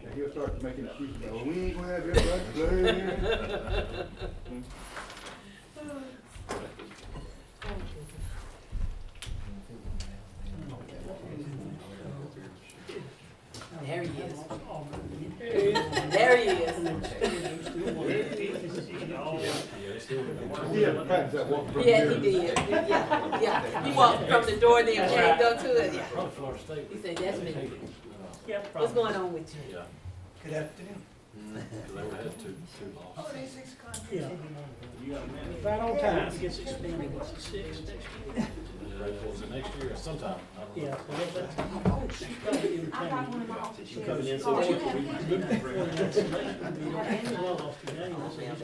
And he'll start making excuses. Well, we ain't gonna have everybody playing. There he is. There he is. Yeah, he did. Yeah. He walked from the door, then came up to it. Yeah. He said, "That's me." What's going on with you? Good afternoon. Yeah. Right on time. It gets expanded. What's the 6 next year? Next year or sometime. Yeah. Well, that's probably in town. She's coming in. So Oh, she you have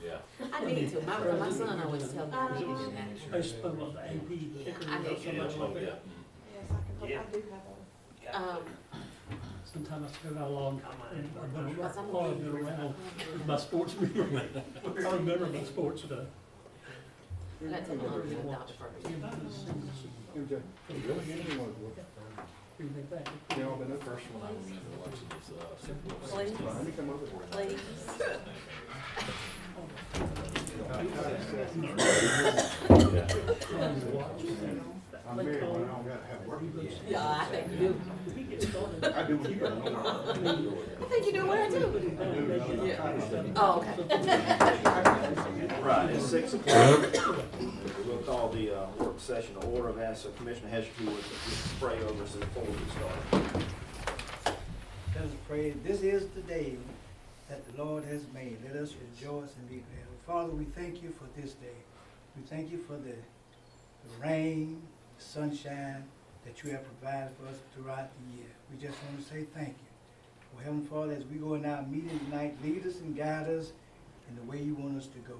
Yeah. I need to. My son always tells me I need to. I spoke about the AP. I need to. Somebody like that. Yes, I do have a. Sometimes I spend a long time. I've been around with my sports media. I remember my sports stuff. That's a little bit about the first. MJ, really get anyone to work? They all been up First one I remember watching was Please, Let me come over. please. I'm married, but I don't gotta have work. Yeah, I think you do. I do what you gotta I think you do where too. Yeah. Oh, okay. Right, it's 6 o'clock. We'll call the work session to order. I've asked Commissioner Hesher if he would just pray over us before we start. Let us pray. This is the day that the Lord has made. Let us rejoice and be glad. Father, we thank you for this day. We thank you for the rain, the sunshine that you have provided for us throughout the year. We just want to say thank you. Well, Heavenly Father, as we go in our meeting tonight, lead us and guide us in the way you want us to go.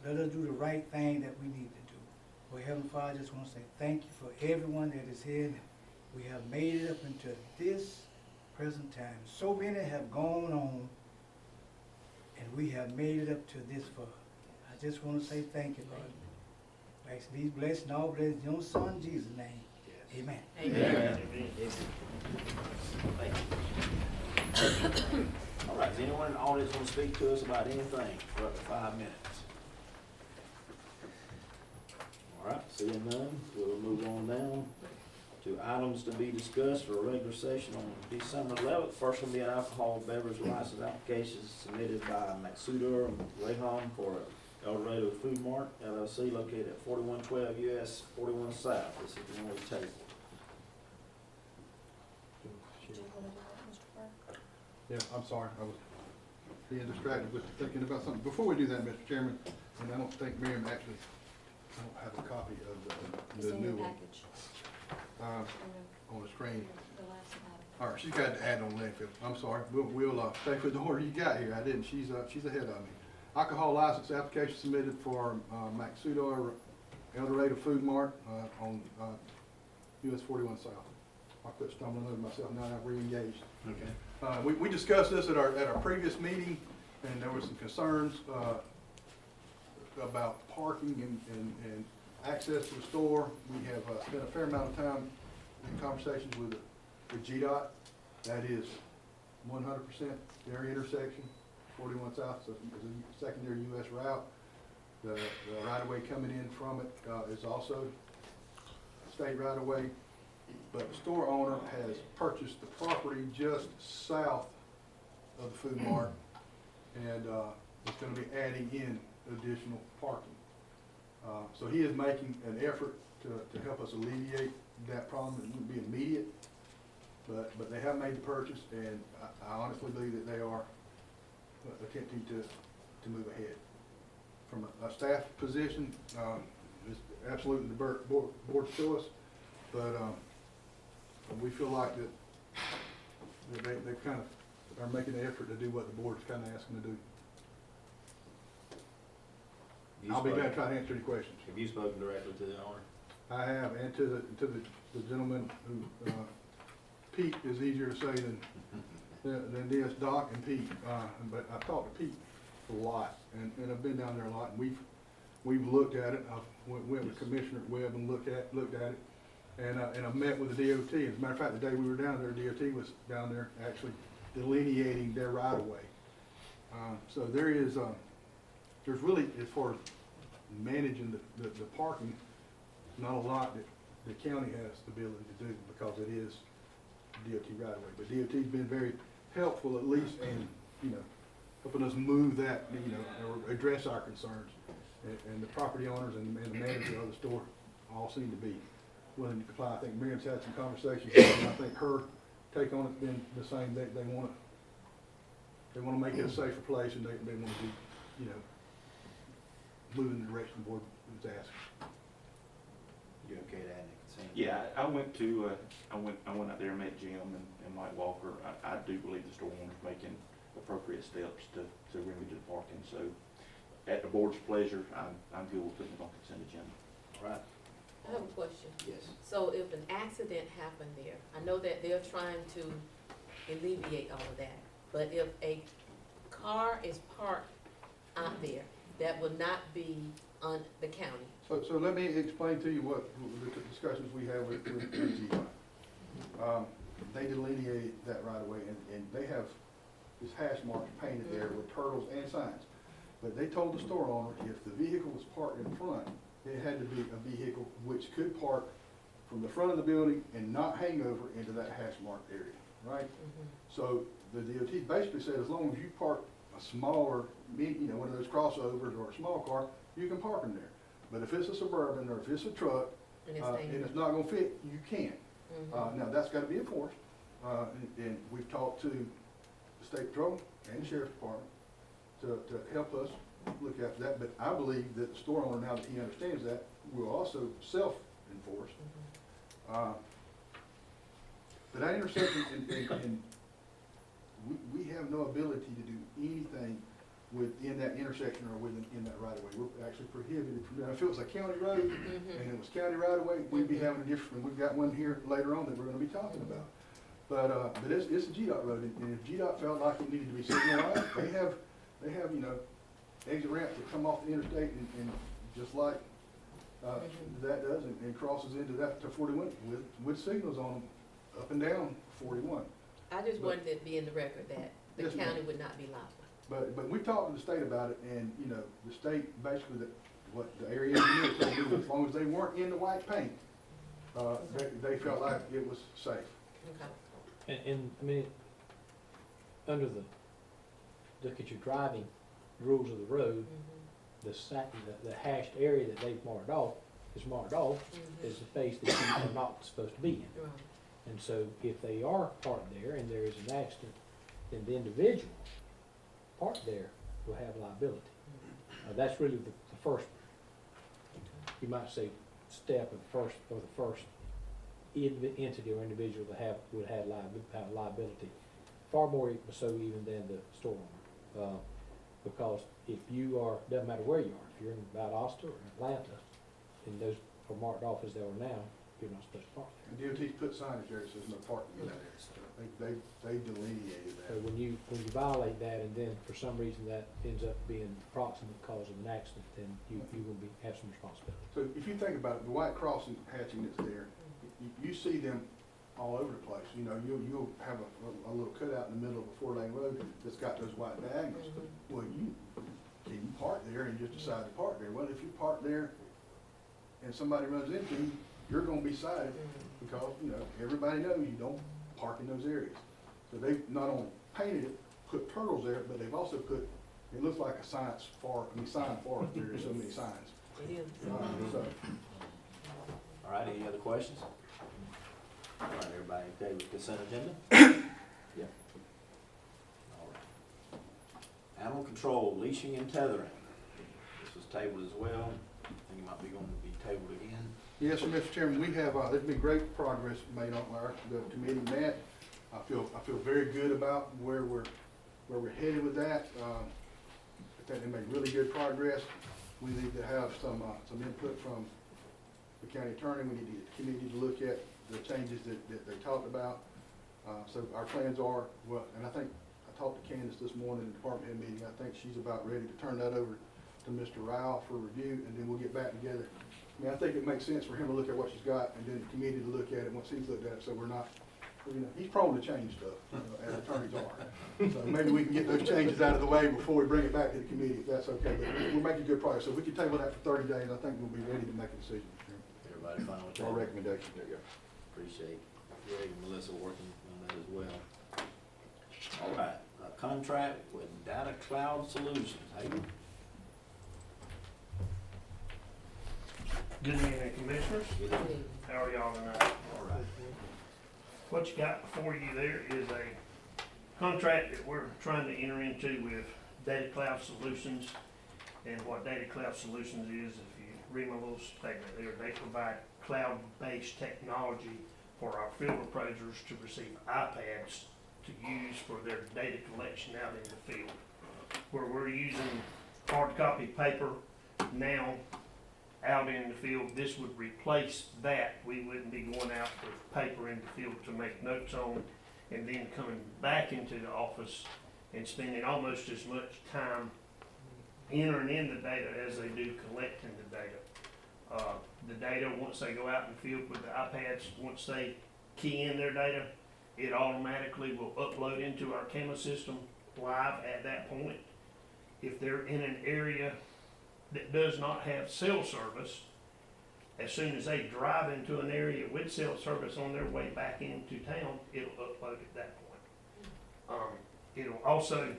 Let us do the right thing that we need to do. Well, Heavenly Father, I just want to say thank you for everyone that is here. We have made it up until this present time. So many have gone on, and we have made it up to this far. I just want to say thank you, Lord. I ask these blessings, all blessings in your Son, Jesus' name. Amen. Amen. All right, does anyone in the audience want to speak to us about anything for up to 5 minutes? All right, seeing none, we'll move on down to items to be discussed for a regular session on December 11th. First will be an alcohol beverage license application submitted by McBrayer and Rayhan for El Dorado Food Mart LLC located at 4112 US 41 South. This is the only table. Yeah, I'm sorry, I was being distracted with thinking about something. Before we do that, Mr. Chairman, and I don't think Miriam actually, I don't have a copy of the new one. On the screen. All right, she's got to add on landfill. I'm sorry, we'll stay with the order you got here. I didn't, she's ahead of me. Alcohol license application submitted for Maxudo El Dorado Food Mart on US 41 South. I quit stumbling over myself, now I've re-engaged. Okay. We discussed this at our previous meeting, and there were some concerns about parking and access to the store. We have spent a fair amount of time in conversations with GDOT. That is 100% their intersection. 41 South is a secondary U.S. route. The right-of-way coming in from it is also state right-of-way. But the store owner has purchased the property just south of the food mart, and it's going to be adding in additional parking. So he is making an effort to help us alleviate that problem. It wouldn't be immediate, but they have made the purchase, and I honestly believe that they are attempting to move ahead. From a staff position, it's absolutely the board's choice, but we feel like that they kind of are making an effort to do what the board's kind of asking to do. I'll be glad to try to answer any questions. Have you spoken directly to the owner? I have, and to the gentleman who, Pete is easier to say than this, Doc and Pete, but I've talked to Pete a lot, and I've been down there a lot, and we've looked at it. I went with Commissioner Webb and looked at it, And I met with the DOT. As a matter of fact, the day we were down there, DOT was down there actually delineating their right of way. So there is, there's really, as far as managing the parking, not a lot that the county has the ability to do because it is DOT right of way. But DOT's been very helpful, at least in, you know, helping us move that, you know, or address our concerns. And the property owners and the manager of the store all seem to be willing to comply. I think Miriam's had some conversations, and I think her take on it's been the same. They want to make it a safer place, and they want to be, you know, moving in the direction the board was asking. You okay to add any consent? Yeah, I went out there and met Jim and Mike Walker. I do believe the store owner's making appropriate steps to remedy the parking. So at the board's pleasure, I'm good with putting it on consent agenda. All right. I have a question. Yes. So if an accident happened there, I know that they're trying to alleviate all of that, but if a car is parked out there, that will not be on the county. So let me explain to you what the discussions we have with GI. They delineated that right away, and they have this hash marks painted there with turtles and signs. But they told the store owner if the vehicle was parked in front, it had to be a vehicle which could park from the front of the building and not hang over into that hash marked area, right? So the DOT basically said as long as you park a smaller, you know, one of those crossovers or a small car, you can park them there. But if it's a Suburban or if it's a truck, and it's not gonna fit, you can't. Now, that's gotta be enforced, and we've talked to the State Patrol and the Sheriff's Department to help us look after that, but I believe that the store owner, now that he understands that, will also self-enforce. But that intersection, and we have no ability to do anything within that intersection or in that right of way. We're actually prohibited from doing. If it was a county road and it was county right of way, we'd be having a different. We've got one here later on that we're going to be talking about. But it's a GDOT road, and if GDOT felt like it needed to be signalized, they have you know, exit ramps that come off the interstate and just like that does and crosses into that to 41 with signals on them up and down 41. I just wanted it to be in the record that the Yes, county ma'am. would not be liable. But we talked to the state about it, and you know, the state basically what the area engineer told me, as long as they weren't in the white paint, they felt like it was safe. Okay. And I mean, under look at your driving rules of the road, the hashed area that they've marked off is the space that you are not supposed to be in. Right. And so if they are parked there and there is an accident, then the individual parked there will have liability. That's really the first, you might say, step of the first entity or individual that would have liability. Far more so even than the store owner. Because if you are, doesn't matter where you are, if you're in Valdosta or Atlanta, and those are marked off as they are now, you're not supposed to park there. And DOT's put signage there that says no parking in that area. They delineated So that. when you violate that, and then for some reason that ends up being the proximate cause of an accident, then you will have some responsibility. So if you think about it, the white crossing hatching that's there, you see them all over the place. You know, you'll have a little cutout in the middle of a 4-lane road that's got those white diagonals. Well, you park there and just decide to park there. Well, if you park there and somebody runs into you, you're gonna be cited because, you know, everybody knows you don't park in those areas. So they've not only painted it, put turtles there, but they've also put, it looks like a sign forest. There's so many signs. It is. So, All right, any other questions? All right, everybody okay with consent agenda? Yeah. All right. Animal control, leashing and tethering. This was tabled as well. I think it might be going to be tabled again. yes, sir, Mr. Chairman, we have, there's been great progress made on the committee met. I feel very good about where we're headed with that. I think they made really good progress. We need to have some input from the county attorney. We need to get the committee to look at the changes that they talked about. So our plans are, well, and I think I talked to Candace this morning in the department head meeting. I think she's about ready to turn that over to Mr. Rao for review, and then we'll get back together I mean, I think it makes sense for him to look at what she's got and then the committee to look at it once he's looked at it, so we're not, you know, he's prone to change stuff, as attorneys are. So maybe we can get those changes out of the way before we bring it back to the committee, if that's okay, but we're making good progress. So if we can table that for 30 days, I think we'll be ready to make a decision. Everybody fine with that? Our recommendation, there you go. Appreciate Greg and Melissa working on that as well. All right, a contract with Data Cloud Solutions. Hayward? Good evening, Commissioners. Good evening. How are y'all tonight? All right. What you got before you there is a contract that we're trying to enter into with Data Cloud Solutions. And what Data Cloud Solutions is, if you read my little statement there, they provide cloud-based technology for our field appraisers to receive iPads to use for their data collection out in the field. Where we're using hard copy paper now out in the field, this would replace that. We wouldn't be going out with paper in the field to make notes on and then coming back into the office and spending almost as much time entering in the data as they do collecting the data. The data, once they go out in the field with the iPads, once they key in their data, it automatically will upload into our camera system live at that point. If they're in an area that does not have cell service, as soon as they drive into an area with cell service on their way back into town, it'll upload at that point. It'll also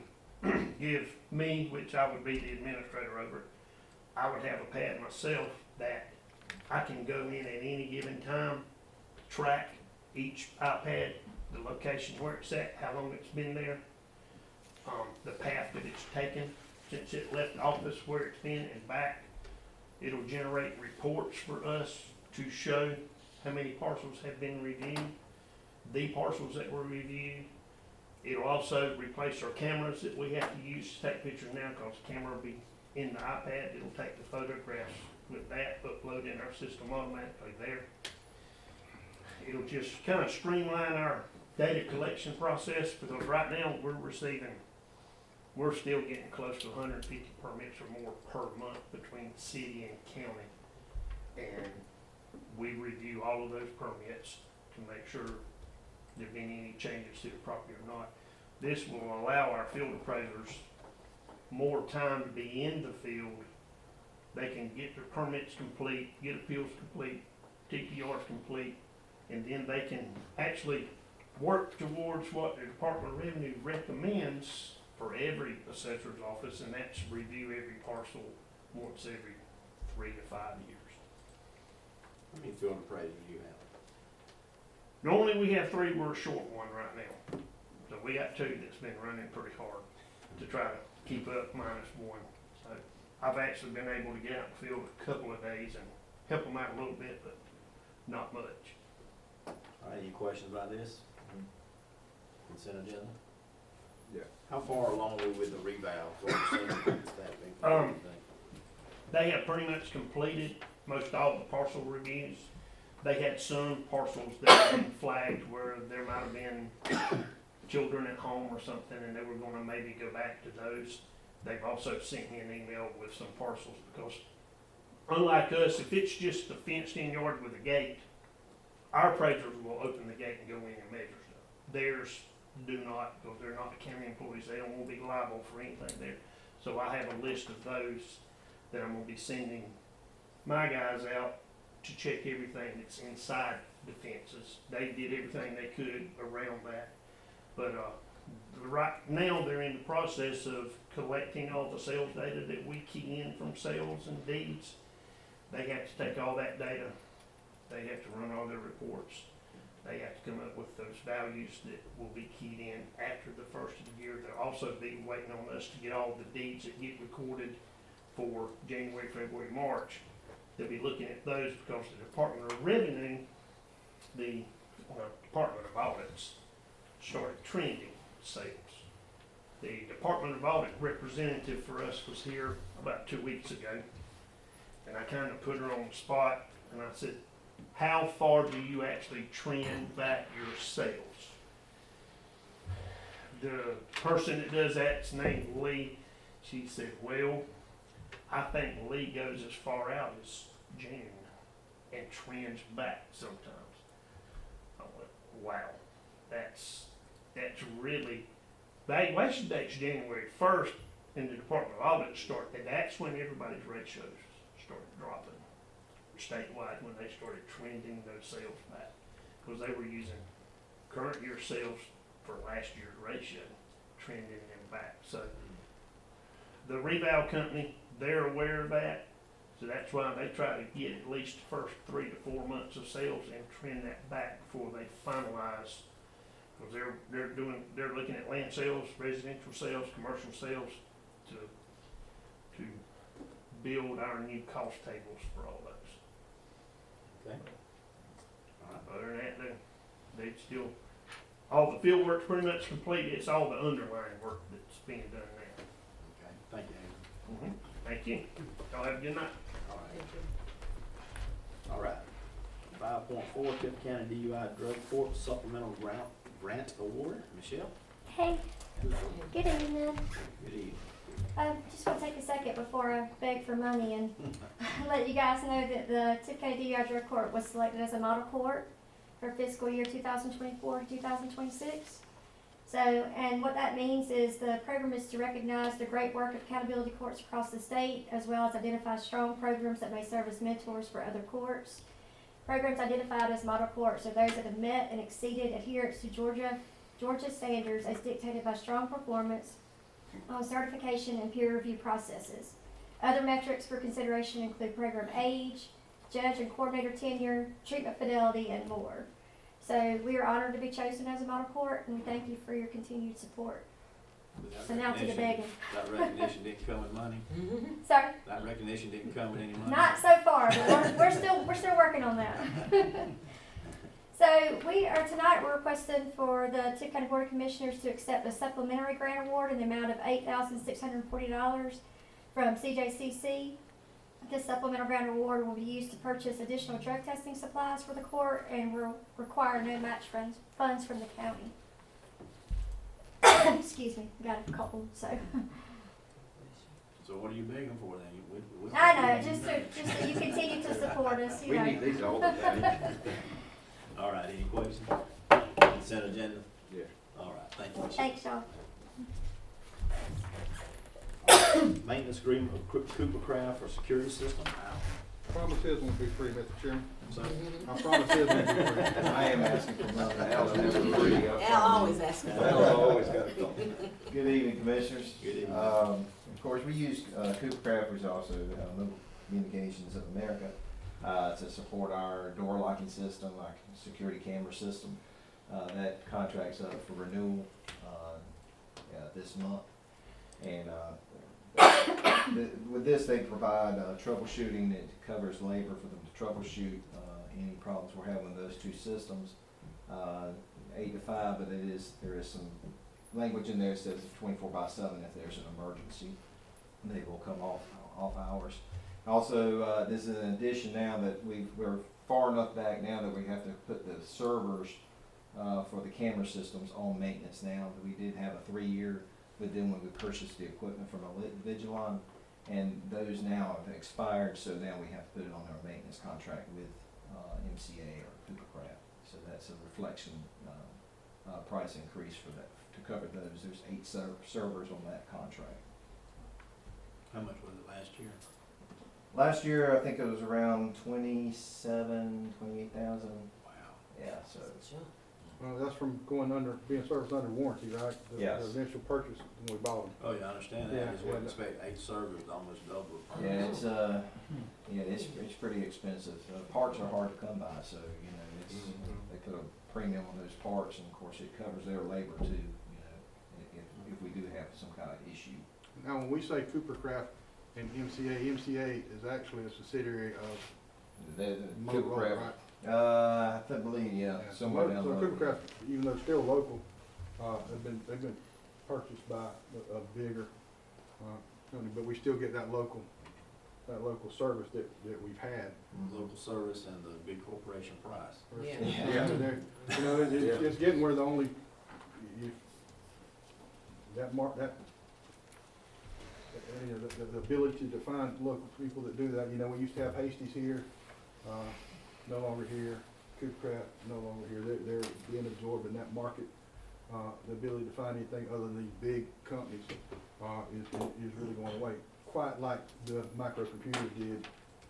give me, which I would be the administrator over it, I would have a pad myself that I can go in at any given time, track each iPad, the location where it's at, how long it's been there, the path that it's taken since it left the office, where it's been and back. It'll generate reports for us to show how many parcels have been reviewed, the parcels that were reviewed. It'll also replace our cameras that we have to use to take pictures now, because the camera will be in the iPad. It'll take the photographs with that, upload in our system automatically there. It'll just kind of streamline our data collection process, because right now we're still getting close to 150 permits or more per month between city and county. And we review all of those permits to make sure there have been any changes to the property or not. This will allow our field appraisers more time to be in the field. They can get their permits complete, get appeals complete, TPRs complete, and then they can actually work towards what the Department of Revenue recommends for every assessor's office, and that's review every parcel once every 3 to 5 years. How many field appraisers do you have? Normally we have 3, we're a short one right now. So we got 2 that's been running pretty hard to try to keep up minus 1. So I've actually been able to get out in the field a couple of days and help them out a little bit, but not much. All right, any questions about this? Consent agenda? Yeah. How far along are we with the reval? What percentage of that being completed, you think? They have pretty much completed most all the parcel reviews. They had some parcels that had been flagged where there might have been children at home or something, and they were gonna maybe go back to those. They've also sent me an email with some parcels, because unlike us, if it's just a fenced-in yard with a gate, our appraisers will open the gate and go in and measure stuff. Theirs do not, because they're not county employees. They don't want to be liable for anything there. So I have a list of those that I'm gonna be sending my guys out to check everything that's inside the fences. They did everything they could around that. But right now they're in the process of collecting all the sales data that we key in from sales and deeds. They have to take all that data. They have to run all their reports. They have to come up with those values that will be keyed in after the first of the year. They'll also be waiting on us to get all the deeds that get recorded for January, February, March. They'll be looking at those, because the Department of Revenue, the Department of Audits, started trending sales. The Department of Audit representative for us was here about 2 weeks ago, and I kind of put her on the spot, and I said, how far do you actually trend back your sales? The person that does that's named Lee. She said, well, I think Lee goes as far out as June. and trends back sometimes. I went, wow, that's really, valuation date's January 1st, and the Department of Audit start, and that's when everybody's ratios started dropping statewide, when they started trending those sales back. Because they were using current year sales for last year's ratio, trending them back. So the reval company, they're aware of that. So that's why they try to get at least the first 3 to 4 months of sales and trend that back before they finalize. Because they're looking at land sales, residential sales, commercial sales to build our new cost tables for all those. Okay. All right. Other than that, they still, all the field work's pretty much complete. It's all the underlying work that's being done now. Okay, thank you, Amy. Thank you. Y'all have a good night. All right. All right. 5.4, Tift County DUI Drug Court Supplemental Grant Award. Michelle? Hey, good evening. Good evening. Just want to take a second before I beg for money and let you guys know that the Tift County DUI Drug Court was selected as a model court for fiscal year 2024-2026. So, and what that means is the program is to recognize the great work of accountability courts across the state, as well as identify strong programs that may serve as mentors for other courts. Programs identified as model courts are those that have met and exceeded adherence to Georgia standards as dictated by strong performance on certification and peer review processes. Other metrics for consideration include program age, judge and coordinator tenure, treatment fidelity, and more. So we are honored to be chosen as a model court, and we thank you for your continued support. So now to the begging. That recognition didn't come with money? Sorry? That recognition didn't come with any money? Not so far, but we're still working on that. So we're requesting for the Tift County Board of Commissioners to accept a supplementary grant award in the amount of $8,640 from CJCC. This supplemental grant award will be used to purchase additional drug testing supplies for the court and will require no match funds from the county. Excuse me, got a couple, so. So what are you begging for then? I know, just so you continue to support us, you know. We need these all the time. All right, any questions? Consent agenda? Yeah. All right, thank you. Thanks, y'all. Maintenance agreement with Cooper Craft for security system. Promise his won't be free, Mr. Chairman. So, I promise his won't be free. I am asking for money. Al's never free. Al always asking for Al's money. always got to come. Good evening, Commissioners. Good evening. Of course, we use Cooper Craft, which is also Mobile Communications of America, to support our door locking system, our security camera system. That contract's up for renewal this month. And with this, they provide troubleshooting. It covers labor for them to troubleshoot any problems we're having with those two systems. 8 to 5, but there is some language in there that says 24/7 if there's an emergency. They will come off hours. Also, this is an addition now that we're far enough back now that we have to put the servers for the camera systems on maintenance now. We did have a 3-year with them when we purchased the equipment from Vigilon, and those now have expired, so now we have to put it on our maintenance contract with MCA or Cooper Craft. So that's a reflection price increase for that to cover those. There's 8 servers on that contract. how much was it last year? Last year, I think it was around 28,000. Wow. Yeah, so. Well, that's from being serviced under warranty, right? Yes. The initial purchase when we bought them. Oh, yeah, I understand that. Yeah, I just wouldn't yeah. expect 8 servers to almost double. Yeah, it's pretty expensive. Parts are hard to come by, so they put a premium on those parts, and of course it covers their labor too. If we do have some kind of issue. Now, when we say Cooper Craft and MCA is actually a subsidiary of The Mobile, Cooper Craft. right? I believe, yeah, somewhere down the So road. Cooper Craft, even though still local, they've been purchased by a bigger company, but we still get that local service that we've had. Local service and the big corporation price. Yeah. Yeah. It's getting where the only the ability to find local people that do that. We used to have Hasties here. no longer here. Coopcraft, no longer here. They're being absorbed in that market. The ability to find anything other than these big companies is really going away. Quite like the microcomputers did,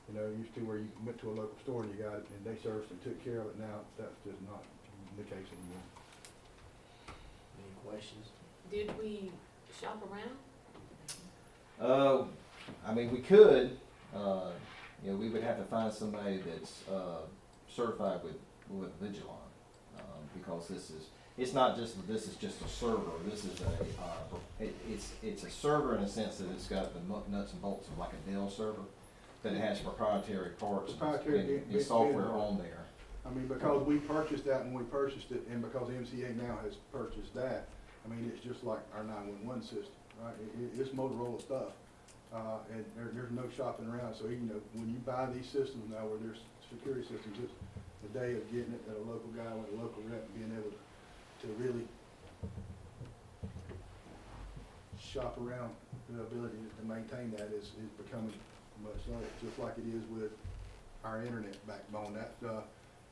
you know, used to where you went to a local store and you got it and they serviced and took care of it. Now that's just not the case anymore. Any questions? Did we shop around? I mean, we could, you know, we would have to find somebody that's, certified with Vigilon, because it's not just, this is just a server, this is it's a server in a sense that it's got the nuts and bolts of like a Dell server, but it has proprietary parts and software on there. I mean, because we purchased that when we purchased it, and because MCA now has purchased that, I mean, it's just like our 911 system, right? It's Motorola stuff, and there's no shopping around. So, you know, when you buy these systems now where there's security systems, it's the day of getting it at a local guy with a local rep and being able to really shop around. The ability to maintain that is becoming much like, just like it is with our internet backbone. That,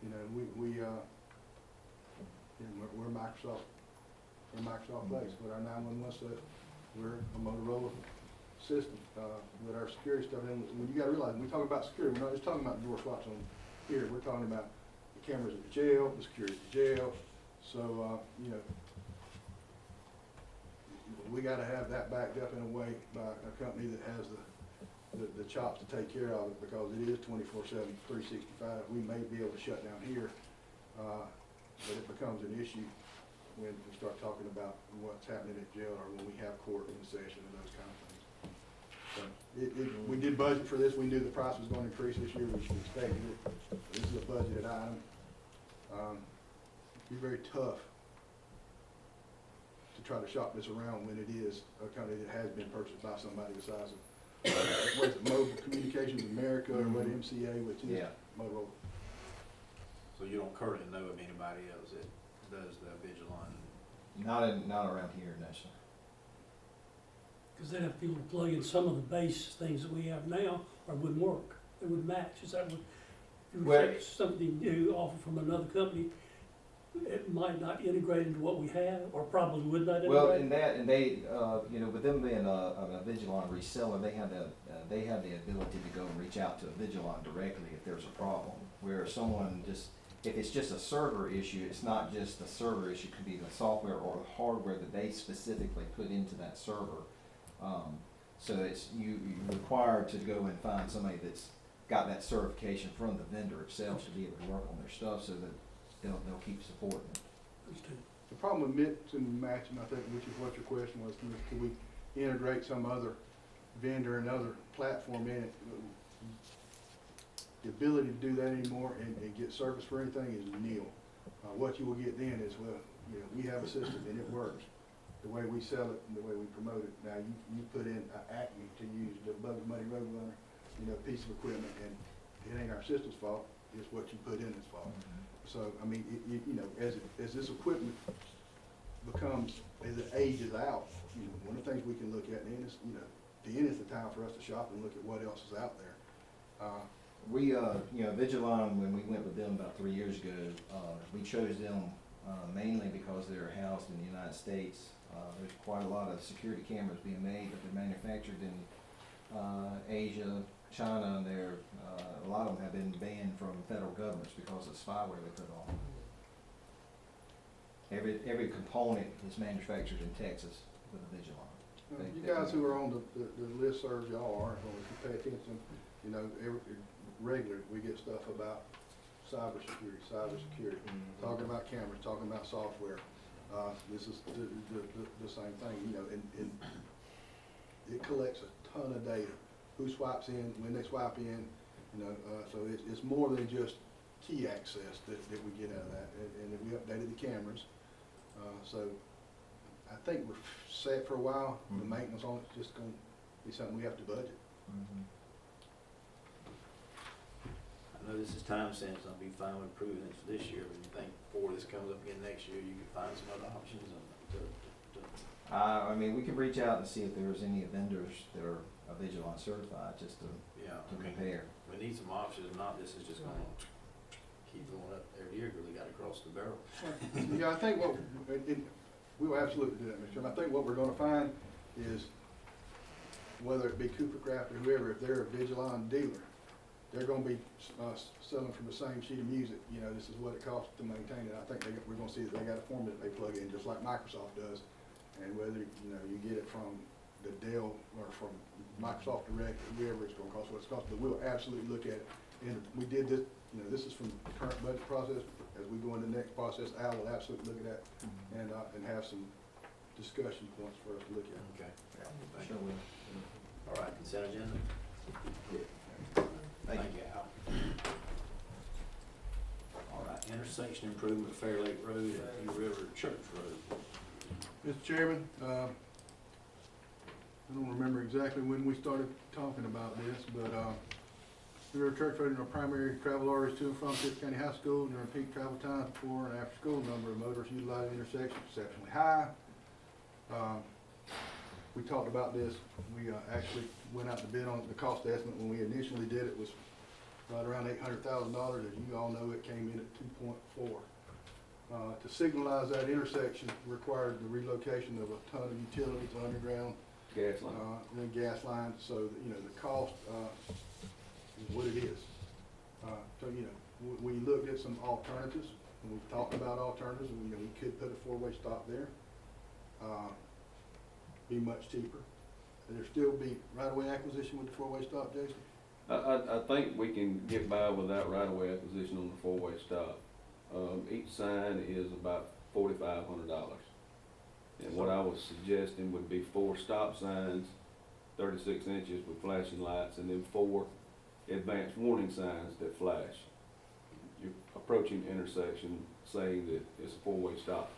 you know, we're Microsoft. We're Microsoft based. With our 911 stuff, we're a Motorola system. With our security stuff, and when you got to realize, when we talk about security, we're not just talking about door swaps on here. We're talking about the cameras at the jail, the security at the jail. So, you know, we got to have that backed up in a way by a company that has the chops to take care of it, because it is 24/7, 365. We may be able to shut down here, but it becomes an issue when we start talking about what's happening at jail or when we have court in session and those kind of things. So we did budget for this. We knew the price was going to increase this year. We expected it. This is a budgeted item. It'd be very tough to try to shop this around when it is a company that has been purchased by somebody the size of what is it, Mobile Communications America, or what MCA, which is Motorola. So you don't currently know of anybody else that does the Vigilon? Not around here, no, sir. Because they'd have people to plug in some of the base things that we have now, or it wouldn't work. It wouldn't match. Is that what, if you Well, take something new offered from another company, it might not integrate into what we have, or probably would not integrate? Well, and they, you know, with them being a Vigilon reseller, they have the ability to go and reach out to a Vigilon directly if there's a problem. Where someone if it's just a server issue, it's not just a server issue, it could be the software or the hardware that they specifically put into that server. So it's you're required to go and find somebody that's got that certification from the vendor itself to be able to work on their stuff, so that they'll keep supporting it. The problem with mix and matching, I think, which is what your question was, can we integrate some other vendor and other platform in it? The ability to do that anymore and get service for anything is nil. What you will get then is, well, you know, we have a system and it works. The way we sell it and the way we promote it. Now, you put in an Acme, to use the Bugs Bunny Road Runner, you know, piece of equipment, and it ain't our system's fault, it's what you put in its fault. So, I mean, you know, as this equipment becomes, as it ages out, you know, one of the things we can look at then is, you know, then is the time for us to shop and look at what else is out there. We, you know, Vigilon, when we went with them about 3 years ago, we chose them mainly because they're housed in the United States. There's quite a lot of security cameras being made, but they're manufactured in Asia, China, and a lot of them have been banned from federal governments because of spyware they put on. Every component is manufactured in Texas with a Vigilon. You guys who are on the listservs, y'all are, if you pay attention, you know, regularly we get stuff about cybersecurity, talking about cameras, talking about software. This is the same thing, you know, and it collects a ton of data. Who swipes in, when they swipe in, you know, so it's more than just key access that we get out of that. And we updated the cameras. So I think we're set for a while. The maintenance on it's just going to be something we have to budget. I know this is time sensitive, I'll be fine with approving this for this year, but you think before this comes up again next year, you can find some other options I mean, we can reach out and see if there's any vendors that are Vigilon certified, just to compare. We need some options, if not, this is just gonna Keep going up there, deer really got across the barrel. Yeah, I think we will absolutely do that, Mr. Chairman. I think what we're gonna find is, whether it be Cooper Craft or whoever, if they're a Vigilon dealer, they're gonna be, selling from the same sheet of music, you know, this is what it costs to maintain it. I think we're gonna see that they got a formula that they plug in, just like Microsoft does. And whether, you know, you get it from the Dell or from Microsoft Direct, or whoever, it's gonna cost what it's cost, but we'll absolutely look at it. And we did this, you know, this is from the current budget process. As we go into the next process, Al will absolutely look at that and have some discussion points for us to look at. Okay. Thank Sure you. will. All right, consent agenda? Thank you, Al. All right, intersection improvement, Fair Lake Road and New River Church Road. Mr. Chairman, I don't remember exactly when we started talking about this, but, we were church road in our primary travel arteries to and from Tift County High School during peak travel times before and after school. Number of motorists utilizing the intersection exceptionally high. We talked about this. We actually went out to bid on the cost estimate. When we initially did it, was right around $800,000. As you all know, it came in at 2.4. To signalize that intersection required the relocation of a ton of utilities, underground, Gas line. and gas lines, so that, you know, the cost is what it is. So, you know, we looked at some alternatives, and we've talked about alternatives, and, you know, we could put a four-way stop there. Be much cheaper. There'd still be right-of-way acquisition with the four-way stop, Jason? I think we can get by without right-of-way acquisition on the four-way stop. Each sign is about $4,500. And what I was suggesting would be 4 stop signs, 36 inches with flashing lights, and then 4 advanced warning signs that flash. You're approaching the intersection saying that it's a four-way stop.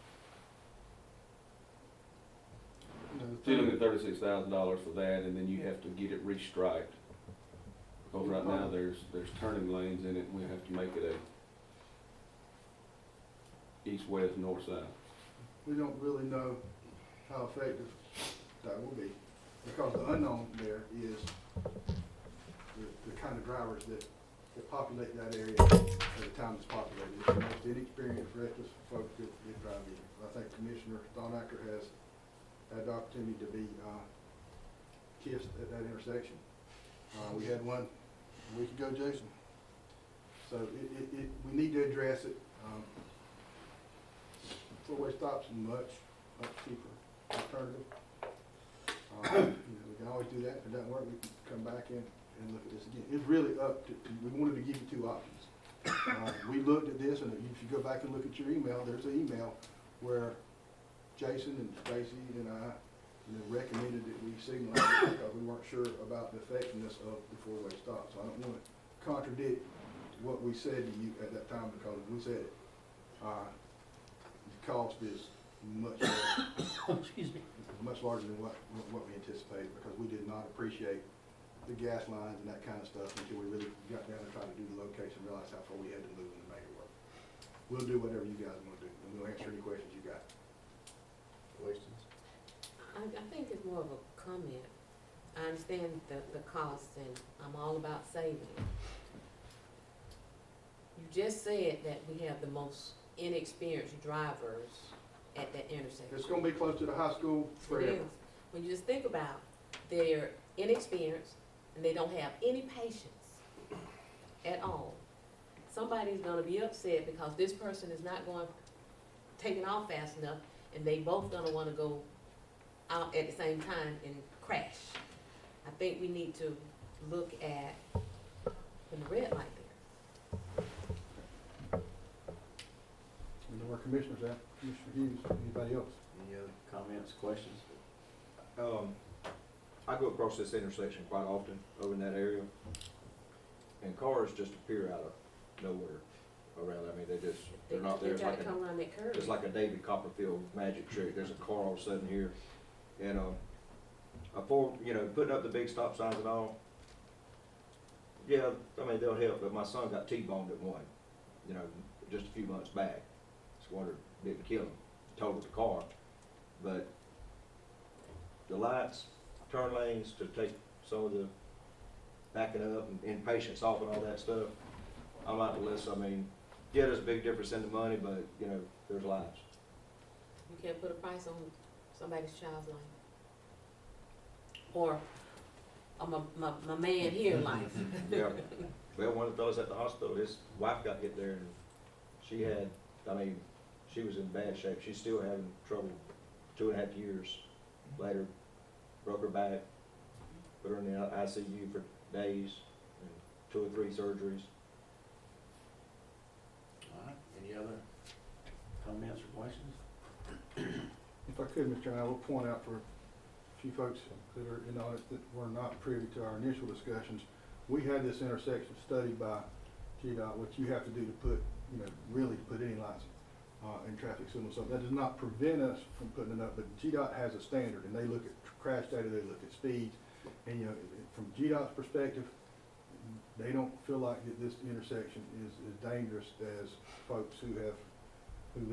So you're looking at $36,000 for that, and then you have to get it restriped. Because right now there's turning lanes in it, and we have to make it a east, west, north, south. We don't really know how effective that will be, because the unknown there is the kind of drivers that populate that area at the time it's populated. It's the most inexperienced, reckless folks that drive vehicles. I think Commissioner Stonacker has had the opportunity to be kissed at that intersection. We had one a week ago, Jason. So we need to address it. Four-way stops are much cheaper alternative. You know, we can always do that. If it doesn't work, we can come back in and look at this again. It's really up to, we wanted to give you 2 options. We looked at this, and if you go back and look at your email, there's an email where Jason and Stacy and I, you know, recommended that we signalize it because we weren't sure about the effectiveness of the four-way stop. So I don't want to contradict what we said to you at that time, because we said it. The cost is much larger, Excuse me. much larger than what we anticipated, because we did not appreciate the gas lines and that kind of stuff until we really got down and tried to do the location, realized how far we had to move and to make it work. We'll do whatever you guys want to do, and we'll answer any questions you got. Questions? I think it's more of a comment. I understand the cost, and I'm all about saving. You just said that we have the most inexperienced drivers at that intersection. It's gonna be close to the high school It forever. is. When you just think about, they're inexperienced, and they don't have any patience at all. Somebody's gonna be upset because this person is not taking off fast enough, and they both gonna wanna go out at the same time and crash. I think we need to look at the red light there. We know where commissioners at, Commissioner Hughes, anybody else? Any other comments, questions? I go across this intersection quite often over in that area, and cars just appear out of nowhere around. I mean, they're not there. They try to come around that curve. It's like a David Copperfield magic trick. There's a car all of a sudden here, and putting up the big stop signs and all. Yeah, I mean they'll help. But my son got T-boned at one, just a few months back. Just wondered, didn't kill him, totaled the car, but the lights, turn lanes to take some of the backing up and impatience off and all that stuff. I'm out the list. I mean, Yeah, there's a big difference in the money, but, you know, there's lives. You can't put a price on somebody's child's life. Or my man here life. Yeah. Well, one of the fellows at the hospital, his wife got hit there and she had, I mean, she was in bad shape. She's still having trouble 2.5 years later. Broke her back, put her in the ICU for days, and 2 or 3 surgeries. All right, any other comments or questions? If I could, Mr. Chairman, I will point out for a few folks that are in audit that were not privy to our initial discussions, we had this intersection studied by GDOT, what you have to do to put, you know, really to put any lights in traffic signals. So that does not prevent us from putting it up, but GDOT has a standard, and they look at crash data, they look at speeds, and, you know, from GDOT's perspective, they don't feel like that this intersection is as dangerous as folks who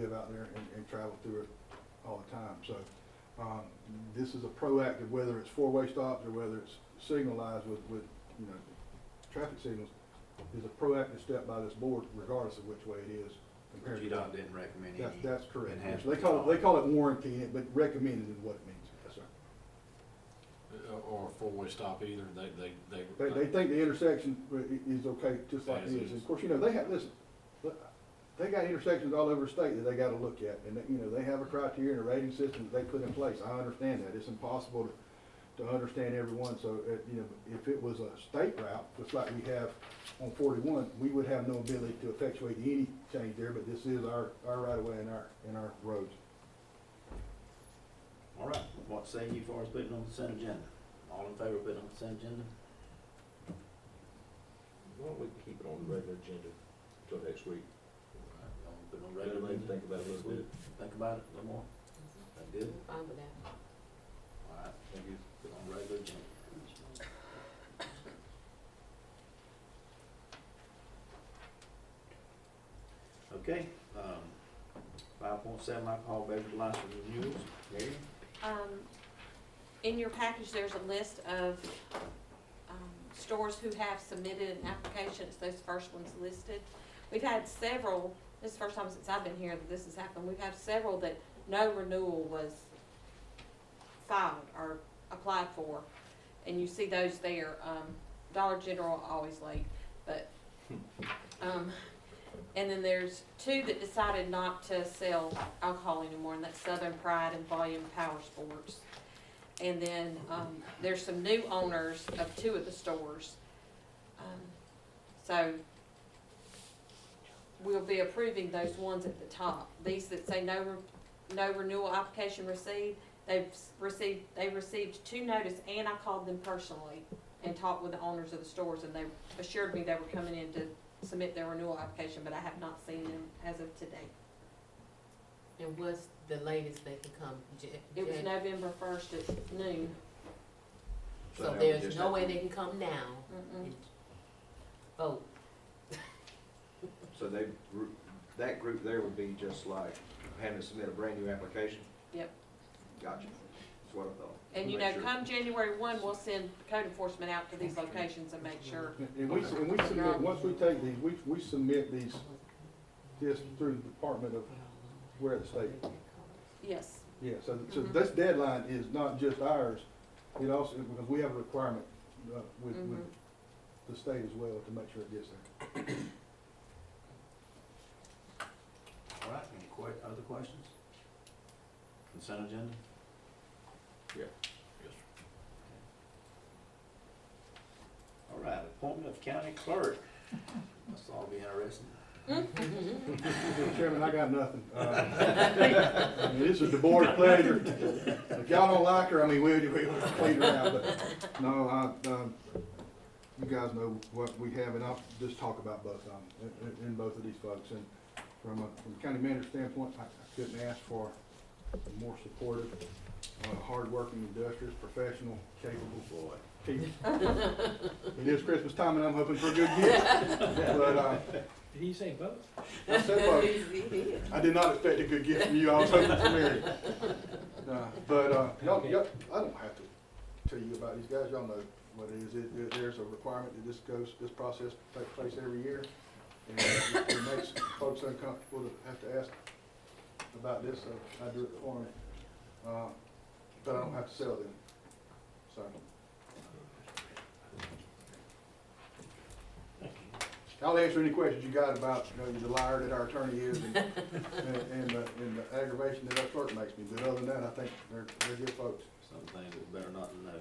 live out there and travel through it all the time. So this is a proactive, whether it's four-way stops or whether it's signalized with you know, traffic signals, is a proactive step by this board, regardless of which way it is. Compared to GDOT didn't recommend any. that's correct. enhancement. They call it warranty, but recommended is what it means. Yes, sir. Or a four-way stop either, They think the intersection is okay, just like As it is. is. Of course, you know, they have, listen, they got intersections all over the state that they gotta look at, and, you know, they have a criteria and a rating system that they put in place. I understand that. It's impossible to understand every one, so, you know, if it was a state route, just like we have on 41, we would have no ability to effectuate any change there, but this is our right of way in our roads. All right, what say you for us putting on the consent agenda? All in favor of putting on the consent agenda? Why don't we keep it on the regular agenda till next week? Y'all wanna put it on Let regular everybody agenda? think about it a little bit. Think about it a little more. That good? Fine with that. All right, thank you. Put on regular agenda. Okay, 5.7 alcohol beverage license renewals. Mary? In your package, there's a list of, stores who have submitted an application. It's those first ones listed. We've had several, this is the first time since I've been here that this has happened. We've had several that no renewal was filed or applied for. And you see those there. Dollar General, always late, but, and then there's 2 that decided not to sell alcohol anymore, and that's Southern Pride and Volume Power Sports. And then, there's some new owners of 2 of the stores. So, we'll be approving those ones at the top. These that say no renewal application received, they received 2 notice, and I called them personally and talked with the owners of the stores, and they assured me they were coming in to submit their renewal application, but I have not seen them as of today. And what's the latest they can come? It was November 1st at noon. So now we there's just no have way to- they can come now and vote. So that group there would be just like having to submit a brand new application? Yep. Gotcha. That's what I thought. And you Make know, sure. come January 1, we'll send code enforcement out to these locations and make sure. And we submit, once we take these, we submit these, this through the Department of, where at the state? Yes. Yeah, so this deadline is not just ours, it also, because we have a requirement, with the state as well to make sure it gets there. All right, any other questions? Consent agenda? Yeah. Yes, All right, appointment of county clerk. Must all be interesting. Mr. Chairman, I got nothing. I mean, this is the board's pleasure. If y'all don't like her, I mean, we'll clean her out, but no, you guys know what we have, and I'll just talk about both of them, in both of these folks. And from a county manager standpoint, I couldn't ask for a more supportive, hardworking, industrious, professional, capable boy. It is Christmas time, and I'm hoping for a good gift. But Did he say both? I said both. I did not expect a good gift from you. I was hoping for Mary. But y'all, I don't have to tell you about these guys. Y'all know what it is. There's a requirement that this process takes place every year. And it makes folks uncomfortable to have to ask about this, so I do it for them. But I don't have to sell them, so. I'll answer any questions you got about, the liar that our attorney is and the aggravation that our clerk makes me. But other than that, I think they're good folks. Some things that better not to know.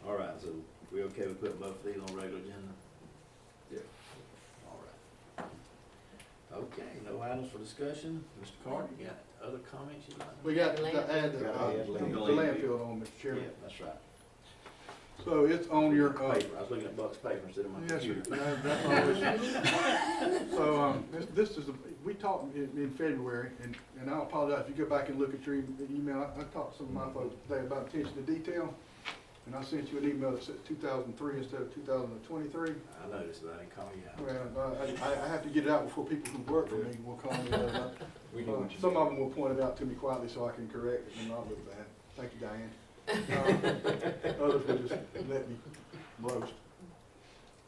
All right, so we okay with putting both of these on regular agenda? Yeah. All right. Okay, no items for discussion. Mr. Carter, you got other comments you'd like? We got to add the Gotta add landfill on, Mr. Chairman. Yeah, that's right. So it's on your, Paper. I was looking at Buck's paper instead of my yes, sir. computer. That's always. So, this is, we talked in February, and I apologize if you go back and look at your email. I talked to some of my folks today about attention to detail, and I sent you an email that said 2003 instead of 2023. I noticed that. I didn't call you out. Well, I have to get it out before people who work for me will call me. Some of them will point it out to me quietly so I can correct it and not look bad. Thank you, Diane. Others will just let me roast.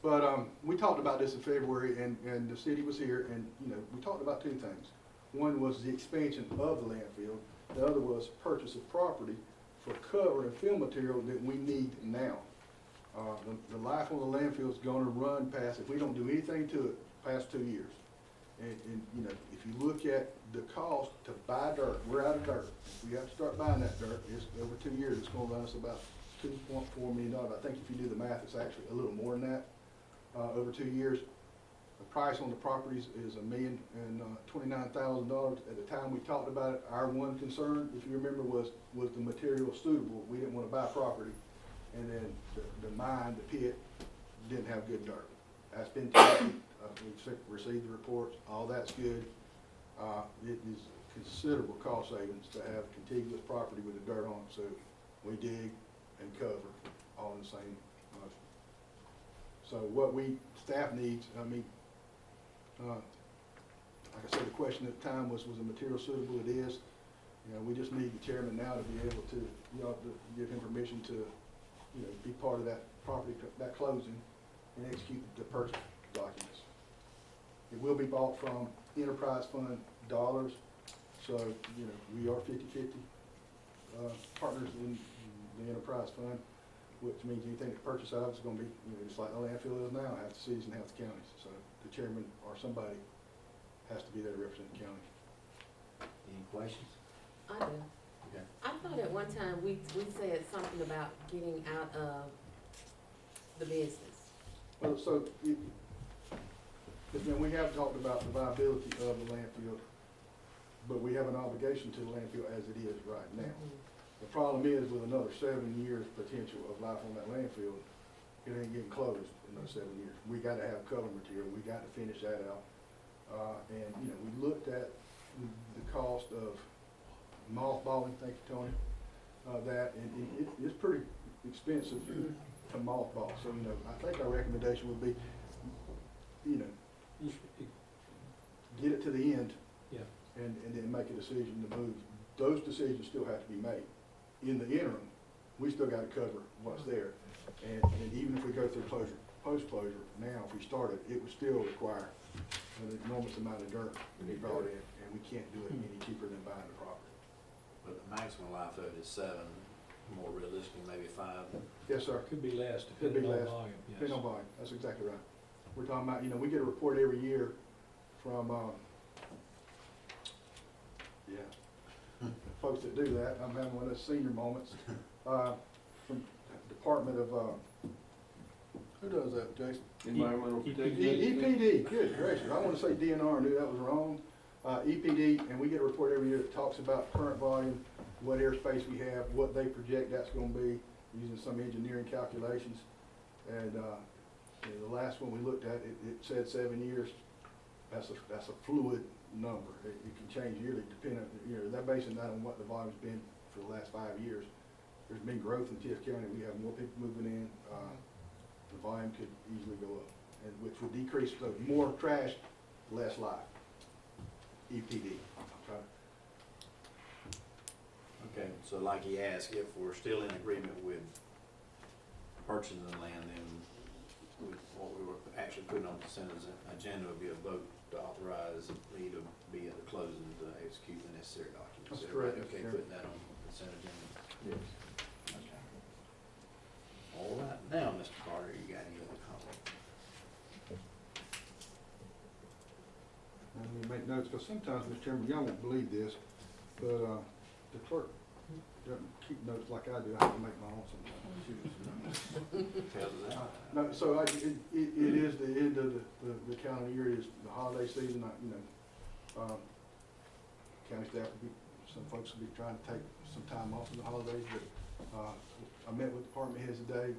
But we talked about this in February, and the city was here, and we talked about two things. One was the expansion of the landfill. The other was purchase of property for cover and fill material that we need now. The life on the landfill is going to run past, if we don't do anything to it, past 2 years. And if you look at the cost to buy dirt, we're out of dirt. If we have to start buying that dirt, it's over 2 years, it's gonna run us about $2.4 million. I think if you do the math, it's actually a little more than that, over 2 years. The price on the properties is $1,029,000. At the time we talked about it, our one concern, if you remember, was the material suitable. We didn't wanna buy property, and then the mine, the pit, didn't have good dirt. That's been tested. We've received the reports, all that's good. It is considerable cost savings to have contiguous property with the dirt on it, so we dig and cover all in the same motion. So what staff needs, like I said, the question at the time was the material suitable? It is. We just need the chairman now to be able to, to give him permission to, be part of that property, that closing, and execute the purchase documents. It will be bought from enterprise fund dollars, so, we are 50-50 partners in the enterprise fund, which means anything that's purchased out of it's gonna be, just like the landfill is now, half the cities and half the counties. So the chairman or somebody has to be there to represent the county. Any questions? I do. Okay. I thought at one time we said something about getting out of the business. Well, so, we have talked about the viability of the landfill, but we have an obligation to the landfill as it is right now. The problem is with another 7 years potential of life on that landfill, it ain't getting closed in those 7 years. We gotta have cover material, we got to finish that out. And, we looked at the cost of mothballing, thank you, Tony, that, and it's pretty expensive to mothball. So, I think our recommendation would be, get it to the end. Yeah. And then make a decision to move. Those decisions still have to be made. In the interim, we still gotta cover what's there. And even if we go through closure, post-closure, now, if we started, it would still require an enormous amount of dirt to be brought in, and we can't do it any cheaper than buying the property. But the maximum life of it is 7, more realistically, maybe 5. Yes, sir. Could be less, Could be depending on less. volume, yes. Depending on volume, that's exactly right. We're talking about, we get a report every year from, folks that do that. I'm having one of those senior moments, from Department of, who does that, Jason? Environmental protection. EPD, good gracious, I want to say DNR, I knew that was wrong. EPD, and we get a report every year that talks about current volume, what airspace we have, what they project that's gonna be, using some engineering calculations. And, the last one we looked at, it said 7 years. That's a fluid number. It can change yearly depending, that based on what the volume's been for the last 5 years. There's been growth in Tift County. We have more people moving in. The volume could easily go up, and which would decrease, so more trash, less life. EPD. Okay, so like he asked, if we're still in agreement with purchasing the land, then what we were actually putting on consent agenda would be a vote to authorize me to be at the closing to execute the necessary documents. That's Is everybody correct, Mr. okay Chairman. putting that on the consent agenda? Yes. Okay. All right, now, Mr. Carter, you got any other comments? And we make notes, because sometimes, Mr. Chairman, y'all won't believe this, but, the clerk doesn't keep notes like I do. I have to make my own sometimes. Tells us that. No, so it is the end of the calendar year, it is the holiday season, county staff will be, some folks will be trying to take some time off in the holidays, but, I met with department heads today,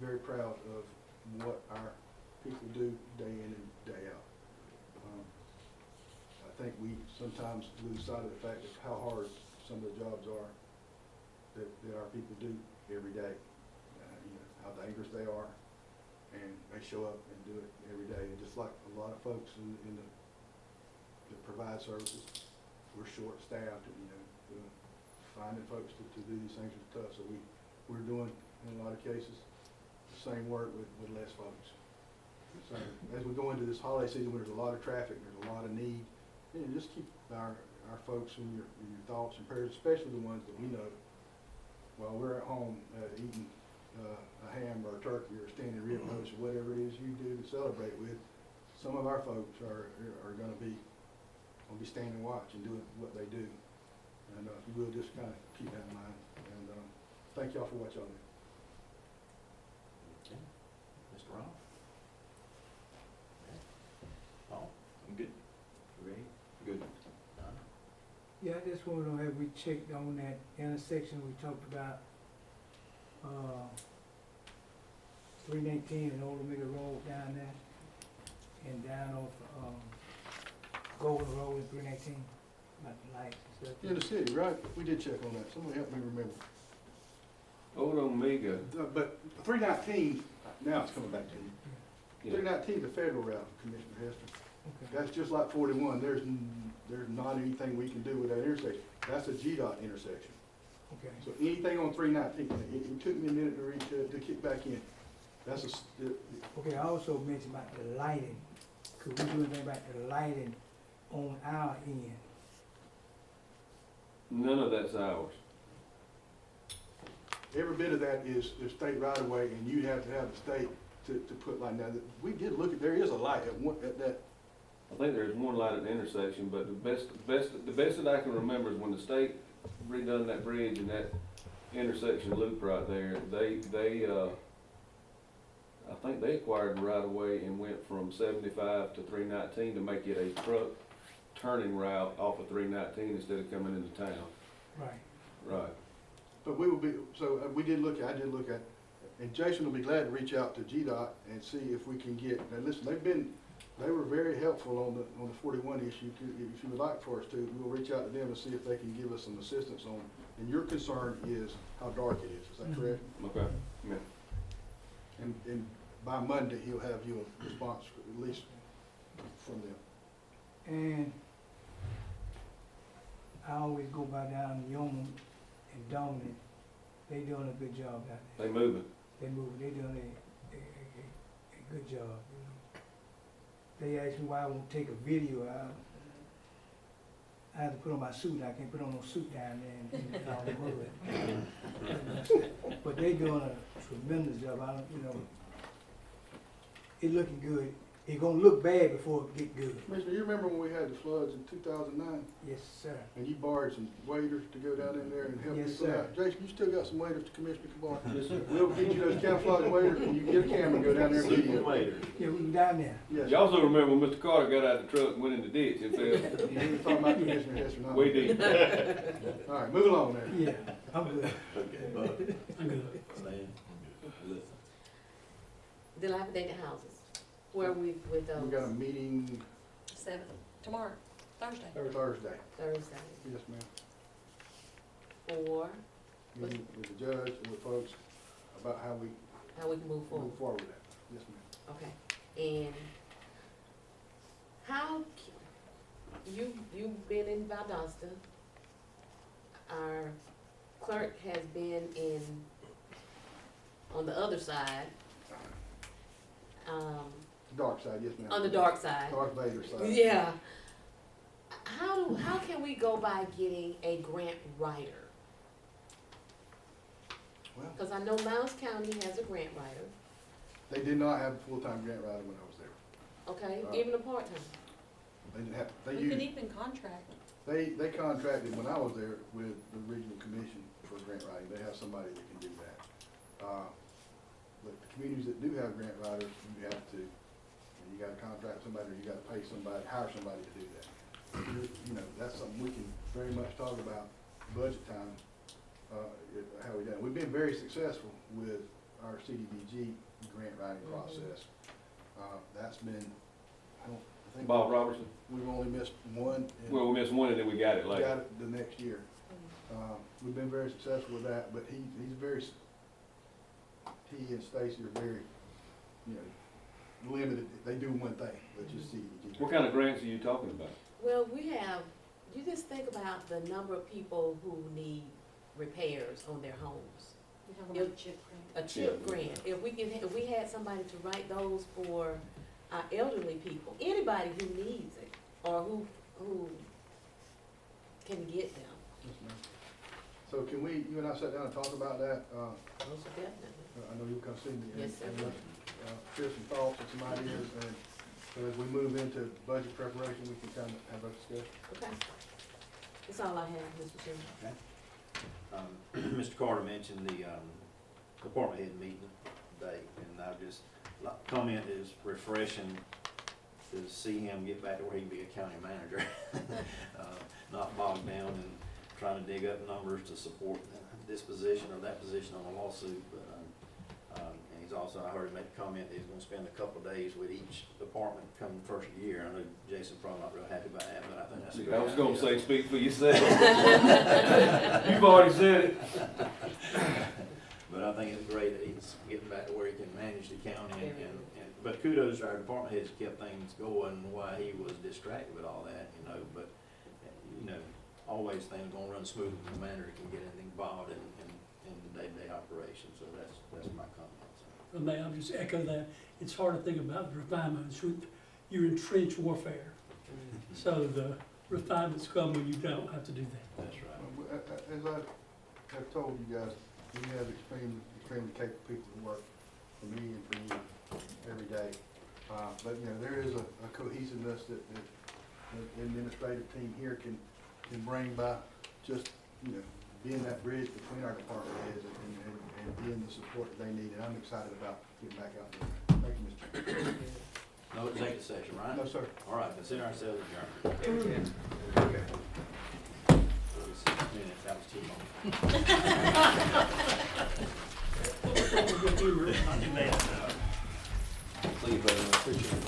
very proud of what our people do day in and day out. I think we sometimes lose sight of the fact of how hard some of the jobs are that our people do every day. How dangerous they are, and they show up and do it every day. And just like a lot of folks in that provide services, we're short-staffed, and finding folks to do these things is tough. So we're doing, in a lot of cases, the same work with less folks. So as we go into this holiday season, where there's a lot of traffic, there's a lot of need, just keep our folks in your thoughts and prayers, especially the ones that we know while we're at home eating a ham or a turkey or a standing rib roast or whatever it is you do to celebrate with. Some of our folks are going to be standing watch and doing what they do, and if you will, just kind of keep that in mind. And thank y'all for what y'all do. Okay. Mr. Ross? Paul? I'm good. Ready? Good. Done? Yeah, I just want to know, have we checked on that intersection we talked about, 319 and Old Omega Road down there, and down off, Golden Road and 319, about the lights and stuff. In the city, right? We did check on that. Somebody help me remember. Old Omega, But 319, now it's coming back to you. yeah, 319 is the federal route, Commissioner Hester. Okay. That's just like 41. There's not anything we can do with that intersection. That's a GDOT intersection. Okay. So anything on 319, it took me a minute to kick back in. That's Okay, I also mentioned about the lighting. Could we do anything about the lighting on our end? none of that's ours. every bit of that is state right of way, and you have to have the state to put light. Now, we did look at, there is a light at that. I think there's one light at the intersection, but the best that I can remember is when the state redone that bridge and that intersection loop right there, I think they acquired the right of way and went from 75 to 319 to make it a truck turning route off of 319 instead of coming into town. Right. Right. But we will be, so I did look at, and Jason will be glad to reach out to GDOT and see if we can get, now listen, they were very helpful on the 41 issue. If you would like for us to, we'll reach out to them and see if they can give us some assistance on, and your concern is how dark it is that correct? Okay. Yeah. And by Monday, he'll have you a response, at least from them. And I always go by down Yoma and Dominic. They doing a good job down there. They moving. They moving. They doing a good job. You know. They asked me why I won't take a video. I had to put on my suit. I can't put on no suit down there and all the mud. But they doing a tremendous job. I don't, you know, it looking good. It gonna look bad before it get good. Commissioner, you remember when we had the floods in 2009? Yes, sir. And you borrowed some waders to go down in there and help Yes, people sir. out? Jason, you still got some waders to Commissioner Cabar? Yes, sir. We'll get you those camouflage waders, and you can get a camera and go down there and video. Yeah, we were down there. Yes. You also remember when Mr. Carter got out of the truck and went in the ditch and fell? You were talking about Commissioner Hester, not We me. did. All right, move along there. Yeah, I'm good. Okay, I'm good. Stan? Listen. Dilapidated houses. Where are we with those? We got a meeting 7th, tomorrow, Thursday. Thursday. Thursday. Yes, ma'am. For Meeting with the judge and with folks about how we how we can move forward. move forward with that. Yes, ma'am. Okay, and how, you've been in Valdosta, our clerk has been on the other side, Dark dark side, yes ma'am. On the dark side. Darth Vader side. Yeah. How can we go by getting a grant writer? Well, Cause I know Miles County has a grant writer, they did not have a full-time grant writer when I was there. okay, Uh, even a part-time. They didn't have, they We could used, even contract. they contracted when I was there with the regional commission for grant writing. They have somebody that can do that. But the communities that do have grant writers, you have to, you gotta contract somebody, or you gotta pay somebody, hire somebody to do that. You know, that's something we can very much talk about budget time, how we done. We've been very successful with our CDBG grant writing process. That's been, I think. Bob Robertson? We've only missed one. and Well, we missed one and then we got it we later. got it the next year. We've been very successful with that, but he's very, he and Stacy are very, you know, limited. They do one thing, which is CDBG. What kind of grants are you talking about? Well, we have, you just think about the number of people who need repairs on their homes. We have a chip grant. A chip grant, if we had somebody to write those for our elderly people, anybody who needs it, or who can get them, Yes, ma'am. So can we, you and I sit down and talk about that? most definitely. I know you'll come see me. and- Yes, sir. and share some thoughts and some ideas, and so as we move into budget preparation, we can kind of have a discussion. Okay. That's all I have, Mr. Chairman. Mr. Carter mentioned the, department head meeting today, and I just, comment is refreshing to see him get back to where he can be a county manager. Not bogged down in trying to dig up numbers to support this position or that position on a lawsuit, but, and he's also, I heard him make a comment that he's gonna spend a couple of days with each department come the first year. I know Jason's probably not real happy about that, but I think that's a good I was gonna idea. say, speak for yourself. You've already said it. But I think it's great that he's getting back to where he can manage the county but kudos to our department heads who kept things going while he was distracted with all that, you know, but, you know, always things gonna run smooth when the manager can get involved in the day-to-day operations, so that's my comment. But may I just echo that, it's hard to think about the refinements, you're in trench warfare. So the refinements come when you don't have to do that. That's right. As I have told you guys, we have extremely capable people who work for me and for you every day. But, you know, there is a cohesiveness that the administrative team here can bring by just, you know, being that bridge between our department heads and being the support that they need. And I'm excited about getting back out there. Thank you, Mr. Chairman. No executive session, right? No, sir. All right, consider ourselves adjourned. Okay. 46 minutes, that was too long. Not too bad. See you, brother. Appreciate it.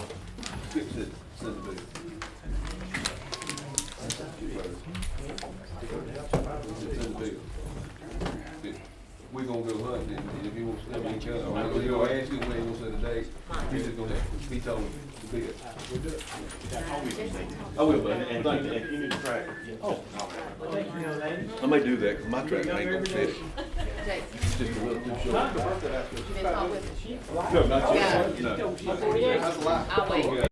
Good to send the bill. Send the bill. We're gonna go hunting, and if he wants to, he can come. I'm gonna ask you when he wants to set a date. He's just gonna have, he told me to be it. I will, buddy. And Thank you. if you need a tractor. Oh. I may do that, cause my tractor ain't gonna fit it. Jason, It's just a little too short. you didn't talk with him? No, not Yeah. yet. No. I'll wait.